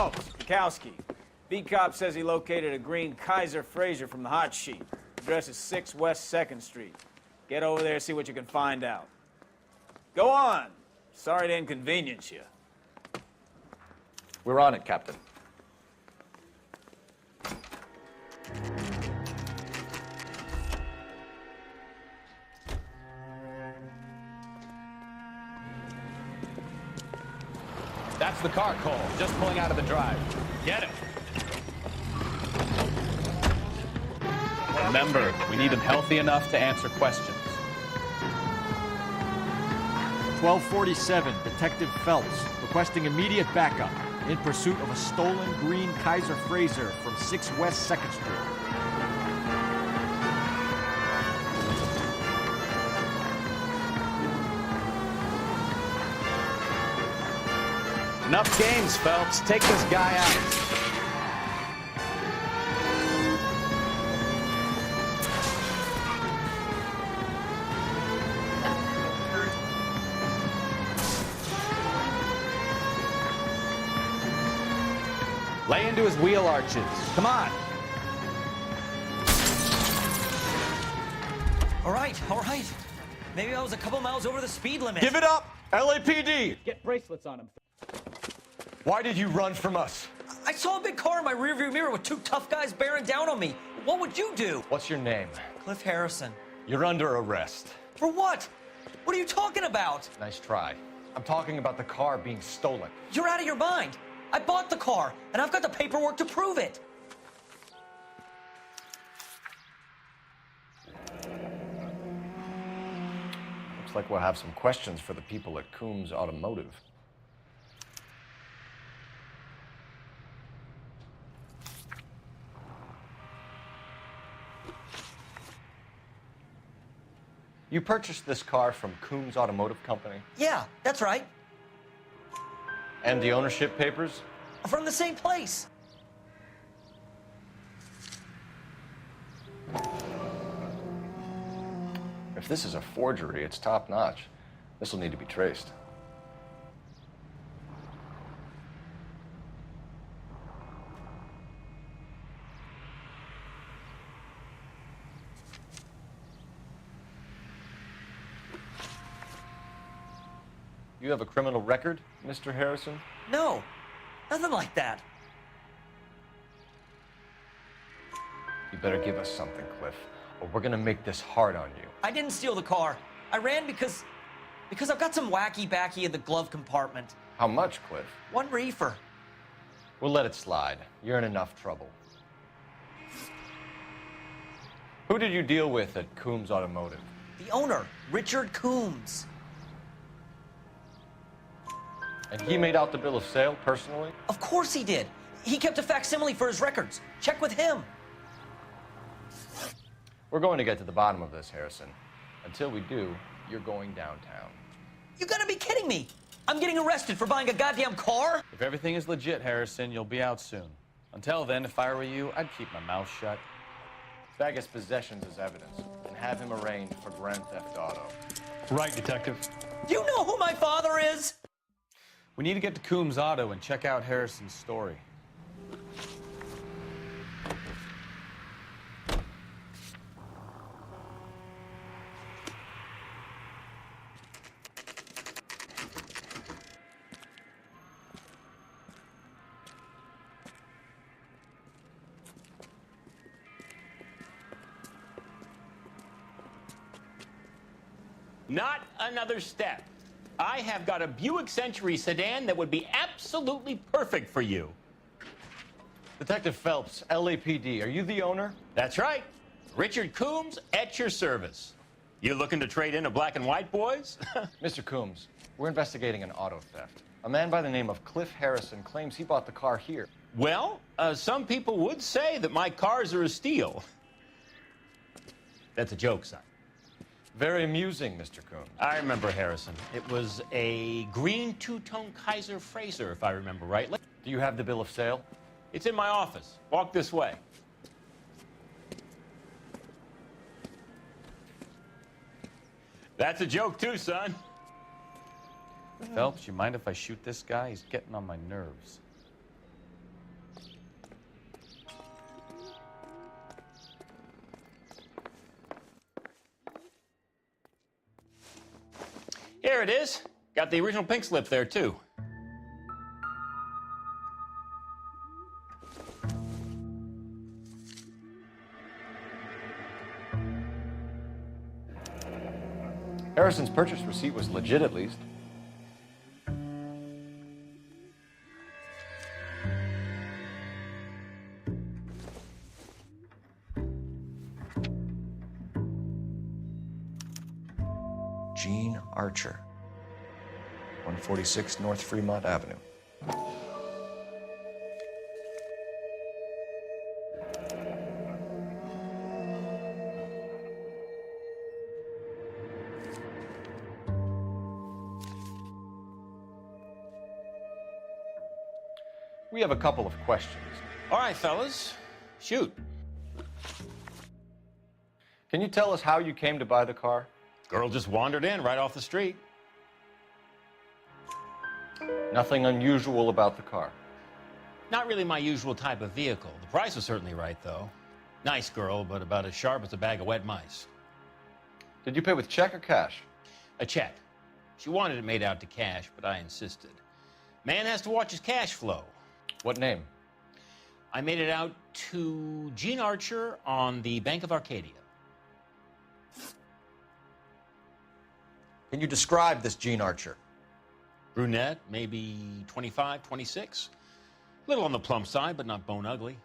Phelps, Bukowski. B-Cop says he located a green Kaiser Frazer from the hot sheet. Address is 6 West 2nd Street. Get over there, see what you can find out. Go on. Sorry to inconvenience you. We're on it, Captain. That's the car, Cole. Just pulling out of the drive. Get him. Remember, we need him healthy enough to answer questions. 1247, Detective Phelps, requesting immediate backup in pursuit of a stolen green Kaiser Frazer from 6 West 2nd Street. Enough games, Phelps. Take this guy out. Lay into his wheel arches. Come on. All right. Maybe I was a couple miles over the speed limit. Give it up! LAPD! Get bracelets on him. Why did you run from us? I saw a big car in my rearview mirror with 2 tough guys bearing down on me. What would you do? What's your name? Cliff Harrison. You're under arrest. For what? What are you talking about? Nice try. I'm talking about the car being stolen. You're out of your mind. I bought the car, and I've got the paperwork to prove it. Looks like we'll have some questions for the people at Coombs Automotive. You purchased this car from Coombs Automotive Company? Yeah, that's right. And the ownership papers? From the same place. If this is a forgery, it's top-notch. This will need to be traced. You have a criminal record, Mr. Harrison? No, nothing like that. You better give us something, Cliff, or we're gonna make this hard on you. I didn't steal the car. I ran because I've got some wacky-backy in the glove compartment. How much, Cliff? 1 reefer. We'll let it slide. You're in enough trouble. Who did you deal with at Coombs Automotive? The owner, Richard Coombs. And he made out the bill of sale personally? Of course he did. He kept a facsimile for his records. Check with him. We're going to get to the bottom of this, Harrison. Until we do, you're going downtown. You gotta be kidding me. I'm getting arrested for buying a goddamn car? If everything is legit, Harrison, you'll be out soon. Until then, if I were you, I'd keep my mouth shut. Bag his possessions as evidence and have him arraigned for grand theft auto. Right, Detective. Do you know who my father is? We need to get to Coombs Auto and check out Harrison's story. Not another step. I have got a Buick Century sedan that would be absolutely perfect for you. Detective Phelps, LAPD, are you the owner? That's right. Richard Coombs at your service. You looking to trade in a black and white, boys? Mr. Coombs, we're investigating an auto theft. A man by the name of Cliff Harrison claims he bought the car here. Well, some people would say that my cars are a steal. That's a joke, son. Very amusing, Mr. Coombs. I remember Harrison. It was a green two-tone Kaiser Frazer, if I remember right. Do you have the bill of sale? It's in my office. Walk this way. That's a joke too, son. Phelps, you mind if I shoot this guy? He's getting on my nerves. Here it is. Got the original pink slip there, too. Harrison's purchase receipt was legit, at least. Gene Archer, 146 North Fremont Avenue. We have a couple of questions. All right, fellas. Shoot. Can you tell us how you came to buy the car? Girl just wandered in right off the street. Nothing unusual about the car. Not really my usual type of vehicle. The price was certainly right, though. Nice girl, but about as sharp as a bag of wet mice. Did you pay with check or cash? A check. She wanted it made out to cash, but I insisted. Man has to watch his cash flow. What name? I made it out to Gene Archer on the Bank of Arcadia. Can you describe this Gene Archer? Brunette, maybe 25, 26. A little on the plump side, but not bone ugly.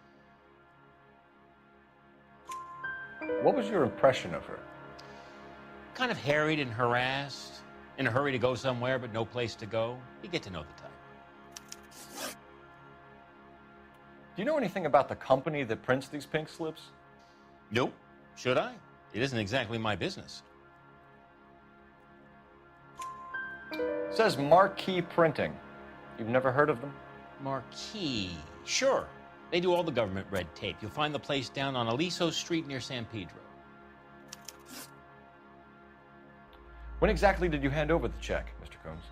What was your impression of her? Kind of harried and harassed. In a hurry to go somewhere, but no place to go. You get to know the type. Do you know anything about the company that prints these pink slips? Nope. Should I? It isn't exactly my business. It says Marquee Printing. You've never heard of them? Marquee. Sure. They do all the government red tape. You'll find the place down on Aliso Street near San Pedro. When exactly did you hand over the check, Mr. Combs?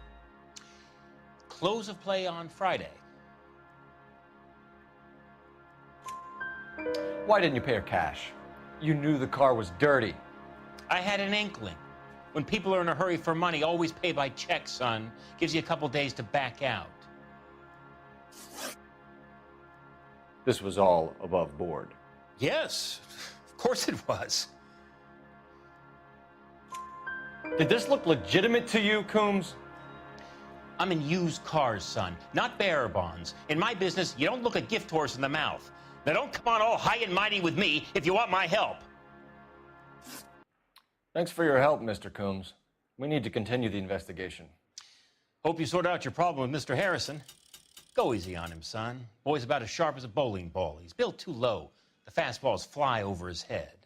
Close of play on Friday. Why didn't you pay her cash? You knew the car was dirty. I had an inkling. When people are in a hurry for money, always pay by check, son. Gives you a couple days to back out. This was all above board. Yes, of course it was. Did this look legitimate to you, Coombs? I'm in used cars, son, not bearer bonds. In my business, you don't look a gift horse in the mouth. Now don't come on all high and mighty with me if you want my help. Thanks for your help, Mr. Coombs. We need to continue the investigation. Hope you sort out your problem with Mr. Harrison. Go easy on him, son. Boy's about as sharp as a bowling ball. He's built too low. The fastballs fly over his head.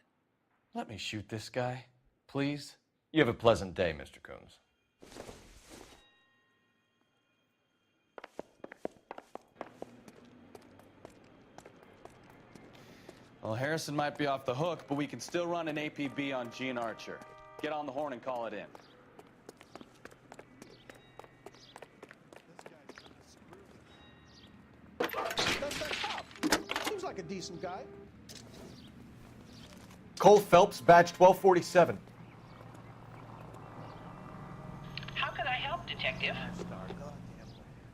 Let me shoot this guy, please. You have a pleasant day, Mr. Coombs. Well, Harrison might be off the hook, but we can still run an APB on Gene Archer. Get on the horn and call it in. That's that cop. Seems like a decent guy. Cole Phelps, badge 1247. How can I help, Detective?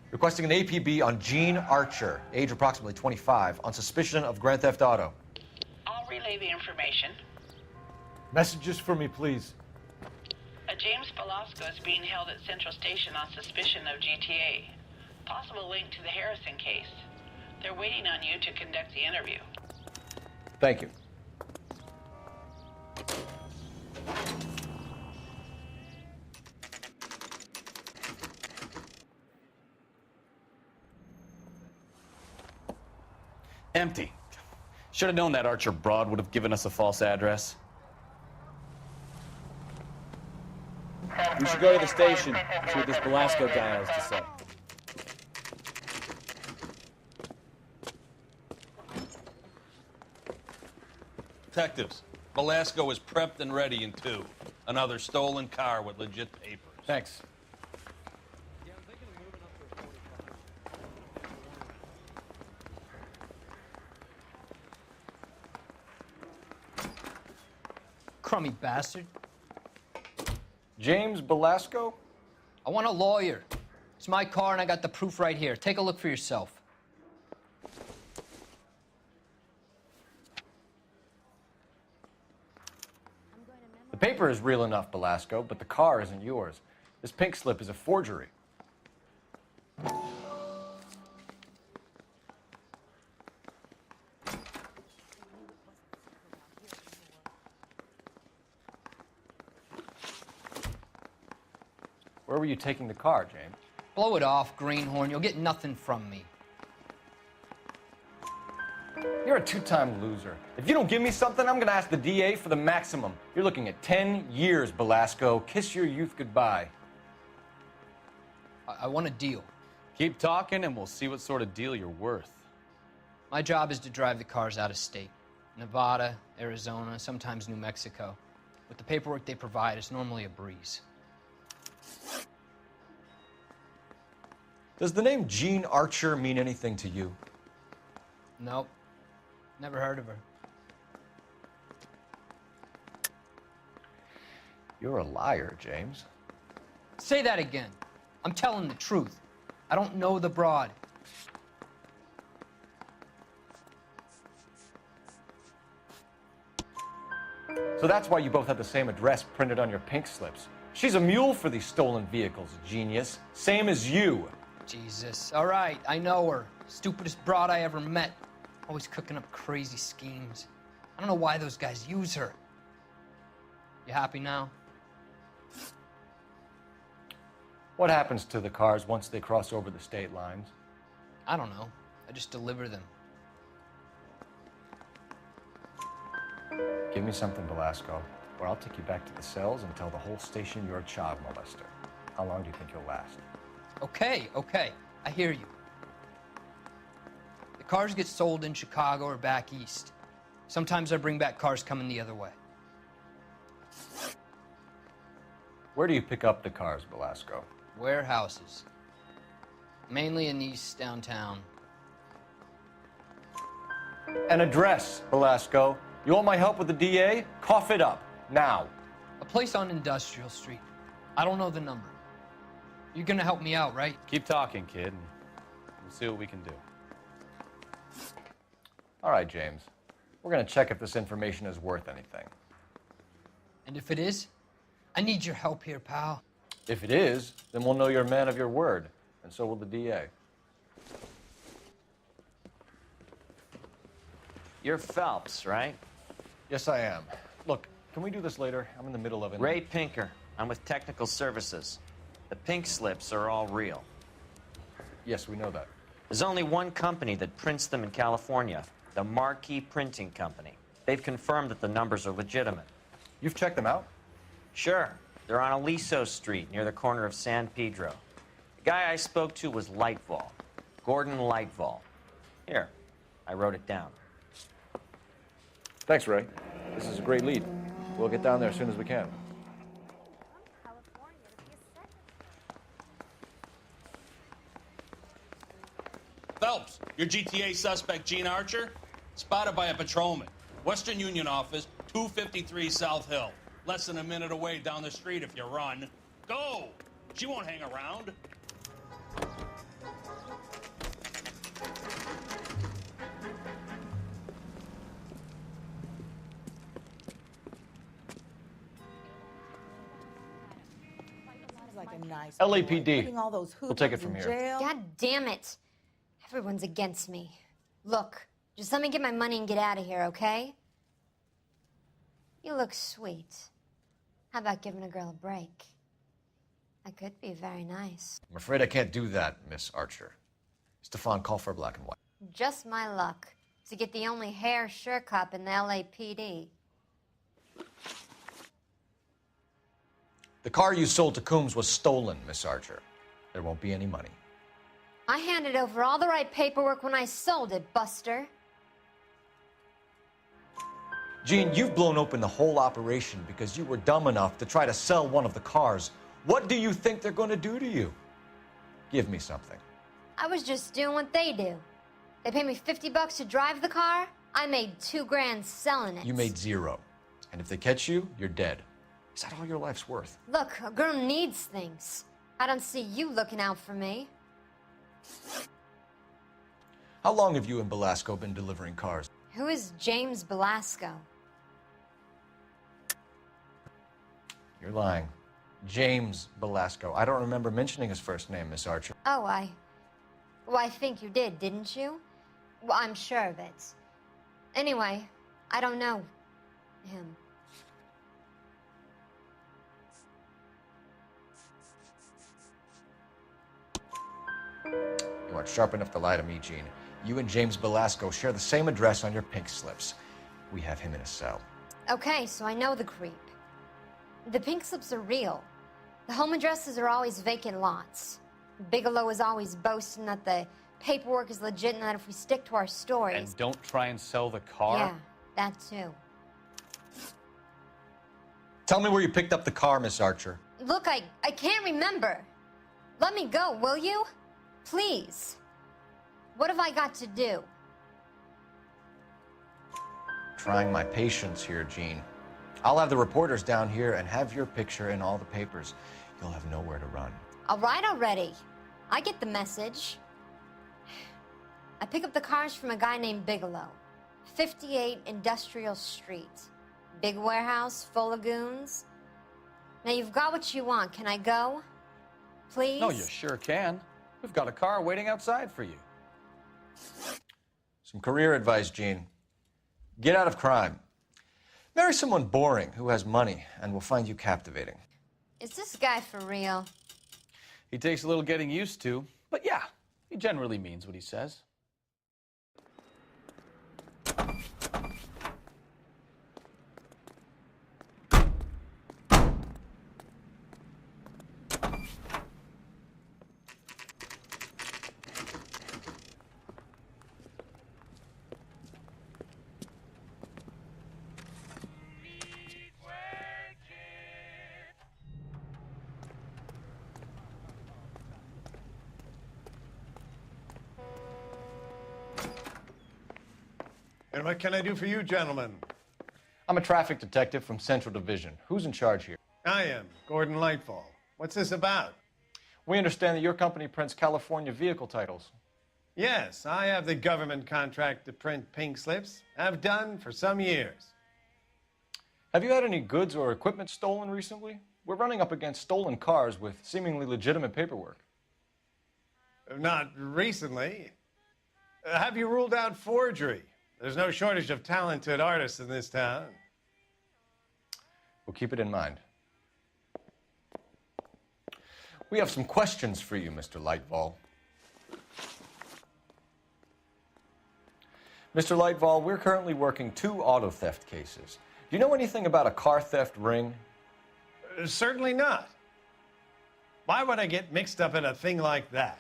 Requesting an APB on Gene Archer, age approximately 25, on suspicion of Grand Theft Auto. I'll relay the information. Messages for me, please. A James Velasco is being held at Central Station on suspicion of GTA. Possible link to the Harrison case. They're waiting on you to conduct the interview. Thank you. Empty. Should have known that Archer broad would have given us a false address. We should go to the station, see what this Velasco guy has to say. Detectives, Velasco is prepped and ready in 2. Another stolen car with legit papers. Thanks. Crummy bastard. James Velasco? I want a lawyer. It's my car and I got the proof right here. Take a look for yourself. The paper is real enough, Belasco, but the car isn't yours. This pink slip is a forgery. Where were you taking the car, James? Blow it off, greenhorn. You'll get nothing from me. You're a two-time loser. If you don't give me something, I'm gonna ask the DA for the maximum. You're looking at 10 years, Belasco. Kiss your youth goodbye. I want a deal. Keep talking and we'll see what sort of deal you're worth. My job is to drive the cars out of state. Nevada, Arizona, sometimes New Mexico. With the paperwork they provide, it's normally a breeze. Does the name Jean Archer mean anything to you? Nope. Never heard of her. You're a liar, James. Say that again. I'm telling the truth. I don't know the broad. So that's why you both have the same address printed on your pink slips. She's a mule for these stolen vehicles, genius. Same as you. Jesus. All right, I know her. Stupidest broad I ever met. Always cooking up crazy schemes. I don't know why those guys use her. You happy now? What happens to the cars once they cross over the state lines? I don't know. I just deliver them. Give me something, Belasco, or I'll take you back to the cells and tell the whole station you're a child molester. How long do you think you'll last? Okay, okay. I hear you. The cars get sold in Chicago or back east. Sometimes I bring back cars coming the other way. Where do you pick up the cars, Belasco? Warehouses. Mainly in East downtown. An address, Belasco. You want my help with the DA? Cough it up, now. A place on Industrial Street. I don't know the number. You're gonna help me out, right? Keep talking, kid, and we'll see what we can do. All right, James. We're gonna check if this information is worth anything. And if it is, I need your help here, pal. If it is, then we'll know you're a man of your word, and so will the DA. You're Phelps, right? Yes, I am. Look, can we do this later? I'm in the middle of it. Ray Pinker. I'm with Technical Services. The pink slips are all real. Yes, we know that. There's only one company that prints them in California, the Marquee Printing Company. They've confirmed that the numbers are legitimate. You've checked them out? Sure. They're on Aliso Street, near the corner of San Pedro. The guy I spoke to was Lightval. Gordon Lightval. Here, I wrote it down. Thanks, Ray. This is a great lead. We'll get down there as soon as we can. Phelps, your GTA suspect, Jean Archer, spotted by a patrolman. Western Union office, 253 South Hill. Less than a minute away down the street if you run. Go! She won't hang around. LAPD. We'll take it from here. God damn it. Everyone's against me. Look, just let me get my money and get out of here, okay? You look sweet. How about giving a girl a break? I could be very nice. I'm afraid I can't do that, Miss Archer. Stefan, call for black and white. Just my luck to get the only hair sure cop in the LAPD. The car you sold to Coombs was stolen, Miss Archer. There won't be any money. I handed over all the right paperwork when I sold it, Buster. Jean, you've blown open the whole operation because you were dumb enough to try to sell one of the cars. What do you think they're going to do to you? Give me something. I was just doing what they do. They paid me $50 to drive the car. I made $2 grand selling it. You made zero. And if they catch you, you're dead. Is that all your life's worth? Look, a girl needs things. I don't see you looking out for me. How long have you and Belasco been delivering cars? Who is James Belasco? You're lying. James Belasco. I don't remember mentioning his first name, Miss Archer. Oh, well, I think you did, didn't you? Well, I'm sure of it. Anyway, I don't know him. You aren't sharp enough to lie to me, Gene. You and James Belasco share the same address on your pink slips. We have him in a cell. Okay, so I know the creep. The pink slips are real. The home addresses are always vacant lots. Bigelow is always boasting that the paperwork is legit and that if we stick to our stories... And don't try and sell the car? Yeah, that too. Tell me where you picked up the car, Miss Archer. Look, I can't remember. Let me go, will you? Please. What have I got to do? Trying my patience here, Gene. I'll have the reporters down here and have your picture in all the papers. You'll have nowhere to run. All right already. I get the message. I pick up the cars from a guy named Bigelow. 58 Industrial Street. Big warehouse, full of goons. Now you've got what you want. Can I go? Please? No, you sure can. We've got a car waiting outside for you. Some career advice, Gene. Get out of crime. Marry someone boring who has money and will find you captivating. Is this guy for real? He takes a little getting used to, but yeah, he generally means what he says. And what can I do for you, gentlemen? I'm a traffic detective from Central Division. Who's in charge here? I am, Gordon Lightfall. What's this about? We understand that your company prints California vehicle titles. Yes, I have the government contract to print pink slips. Have done for some years. Have you had any goods or equipment stolen recently? We're running up against stolen cars with seemingly legitimate paperwork. Not recently. Have you ruled out forgery? There's no shortage of talented artists in this town. We'll keep it in mind. We have some questions for you, Mr. Lightfall. Mr. Lightfall, we're currently working 2 auto theft cases. Do you know anything about a car theft ring? Certainly not. Why would I get mixed up in a thing like that?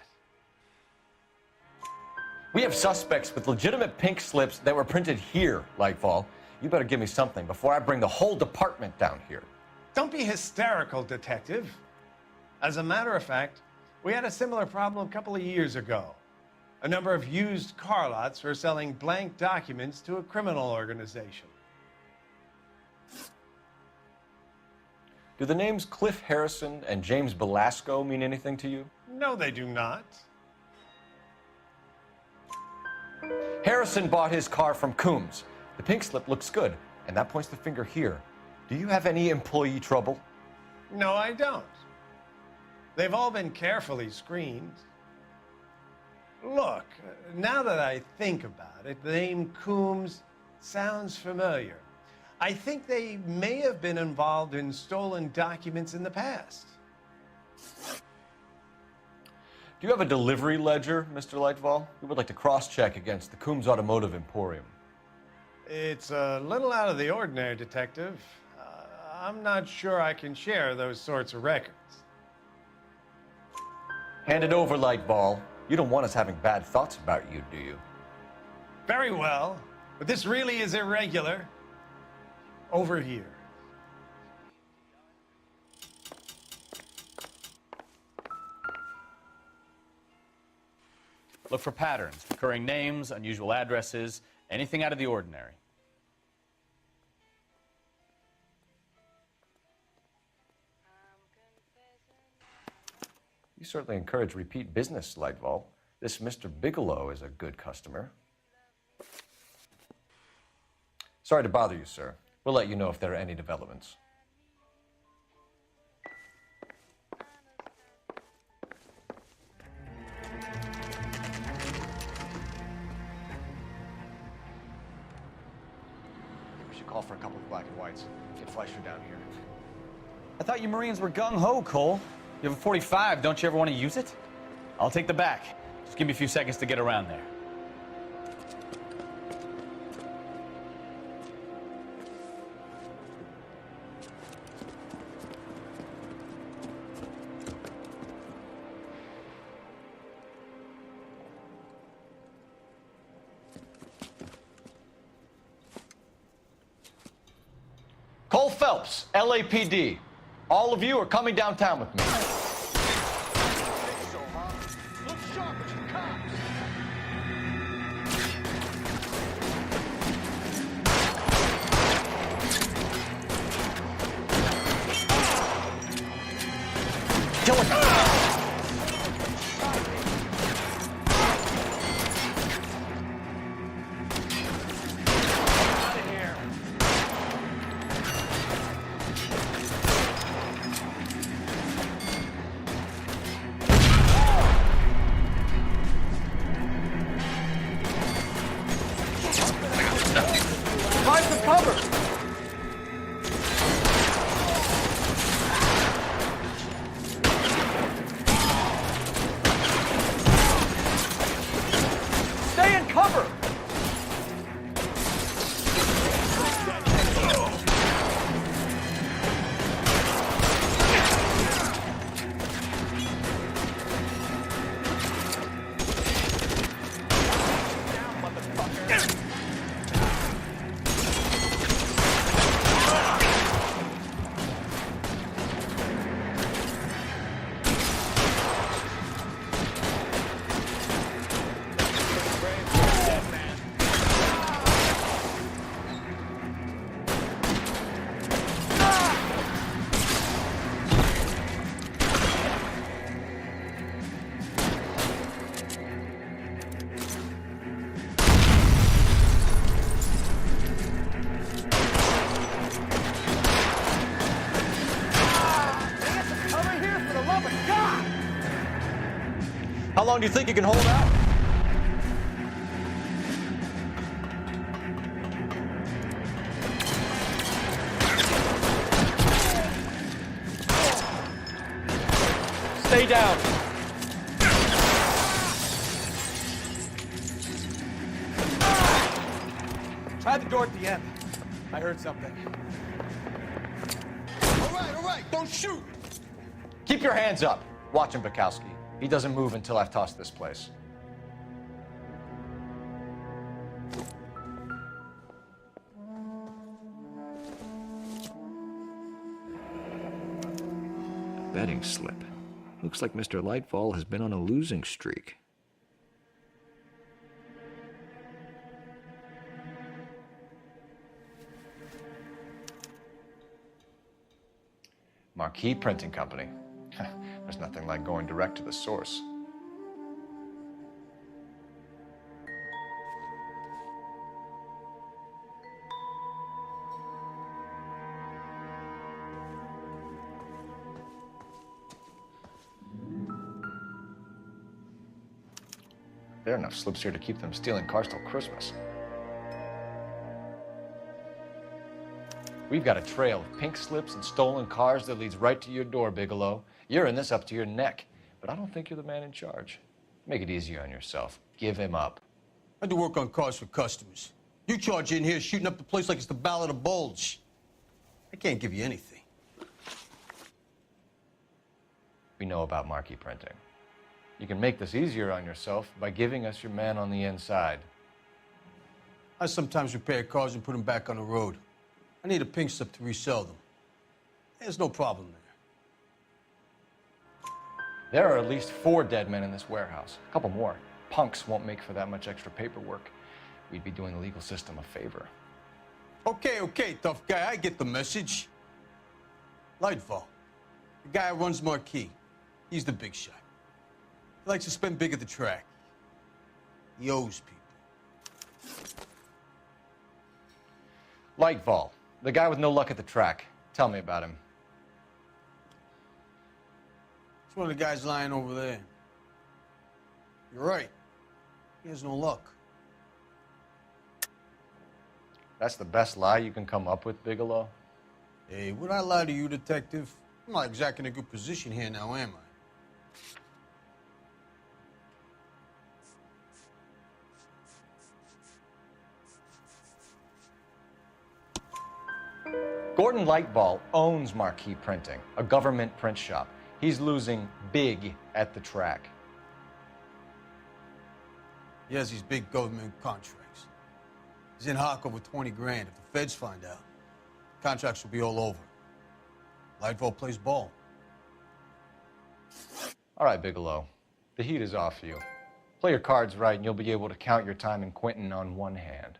We have suspects with legitimate pink slips that were printed here, Lightfall. You better give me something before I bring the whole department down here. Don't be hysterical, Detective. As a matter of fact, we had a similar problem a couple of years ago. A number of used car lots were selling blank documents to a criminal organization. Do the names Cliff Harrison and James Belasco mean anything to you? No, they do not. Harrison bought his car from Coombs. The pink slip looks good, and that points the finger here. Do you have any employee trouble? No, I don't. They've all been carefully screened. Look, now that I think about it, the name Coombs sounds familiar. I think they may have been involved in stolen documents in the past. Do you have a delivery ledger, Mr. Lightfall? We would like to cross-check against the Coombs Automotive Emporium. It's a little out of the ordinary, Detective. I'm not sure I can share those sorts of records. Hand it over, Lightfall. You don't want us having bad thoughts about you, do you? Very well, but this really is irregular. Over here. Look for patterns, recurring names, unusual addresses, anything out of the ordinary. You certainly encourage repeat business, Lightval. This Mr. Bigelow is a good customer. Sorry to bother you, sir. We'll let you know if there are any developments. We should call for a couple of black and whites. Get Fleischer down here. I thought you Marines were gung-ho, Cole. You have a 45. Don't you ever want to use it? I'll take the back. Just give me a few seconds to get around there. Cole Phelps, LAPD. All of you are coming downtown with me. Kill it. Find some cover! Stay in cover! How long do you think you can hold out? Stay down. Try the door at the end. I heard something. All right, don't shoot! Keep your hands up. Watch him, Bukowski. He doesn't move until I've tossed this place. Betting slip. Looks like Mr. Lightfall has been on a losing streak. Marquee Printing Company. There's nothing like going direct to the source. There are enough slips here to keep them stealing cars till Christmas. We've got a trail of pink slips and stolen cars that leads right to your door, Bigelow. You're in this up to your neck, but I don't think you're the man in charge. Make it easier on yourself. Give him up. I do work on cars for customers. You charge in here shooting up the place like it's the Ballad of Bulge. I can't give you anything. We know about marquee printing. You can make this easier on yourself by giving us your man on the inside. I sometimes repair cars and put them back on the road. I need a pink slip to resell them. There's no problem there. There are at least 4 dead men in this warehouse. A couple more. Punks won't make for that much extra paperwork. We'd be doing the legal system a favor. Okay, tough guy. I get the message. Lightfall, the guy who runs Marquee. He's the big shot. He likes to spend big at the track. He owes people. Lightfall, the guy with no luck at the track. Tell me about him. It's one of the guys lying over there. You're right. He has no luck. That's the best lie you can come up with, Bigelow? Hey, would I lie to you, detective? I'm not exactly in a good position here now, am I? Gordon Lightball owns Marquee Printing, a government print shop. He's losing big at the track. He has these big government contracts. He's in hock over 20 grand. If the feds find out, contracts will be all over. Lightfall plays ball. All right, Bigelow. The heat is off you. Play your cards right and you'll be able to count your time in Quentin on one hand.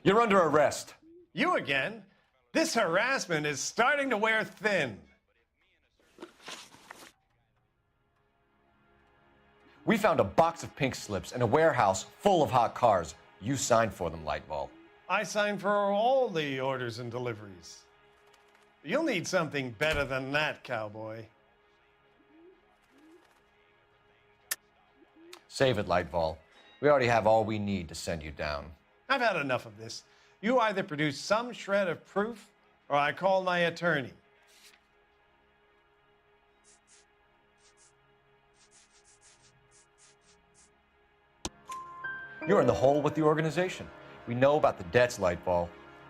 You're under arrest. You again? This harassment is starting to wear thin. We found a box of pink slips in a warehouse full of hot cars. You signed for them, Lightball. I signed for all the orders and deliveries. You'll need something better than that, cowboy. Save it, Lightball. We already have all we need to send you down. I've had enough of this. You either produce some shred of proof, or I call my attorney. You're in the hole with the organization. We know about the debts, Lightball.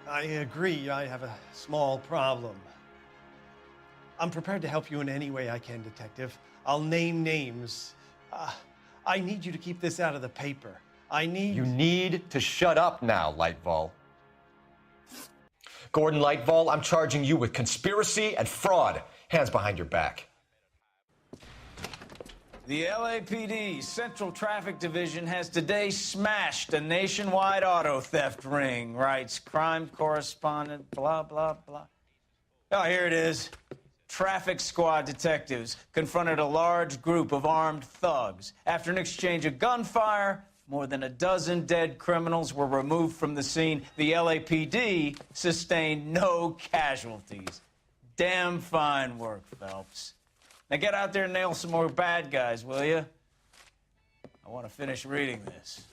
I agree. I have a small problem. I'm prepared to help you in any way I can, Detective. I'll name names. I need you to keep this out of the paper. You need to shut up now, Lightball. Gordon Lightball, I'm charging you with conspiracy and fraud. Hands behind your back. The LAPD Central Traffic Division has today smashed a nationwide auto theft ring, writes crime correspondent, blah, blah, blah. Oh, here it is. Traffic squad detectives confronted a large group of armed thugs. After an exchange of gunfire, more than a dozen dead criminals were removed from the scene. The LAPD sustained no casualties. Damn fine work, Phelps. Now get out there and nail some more bad guys, will you? I want to finish reading this.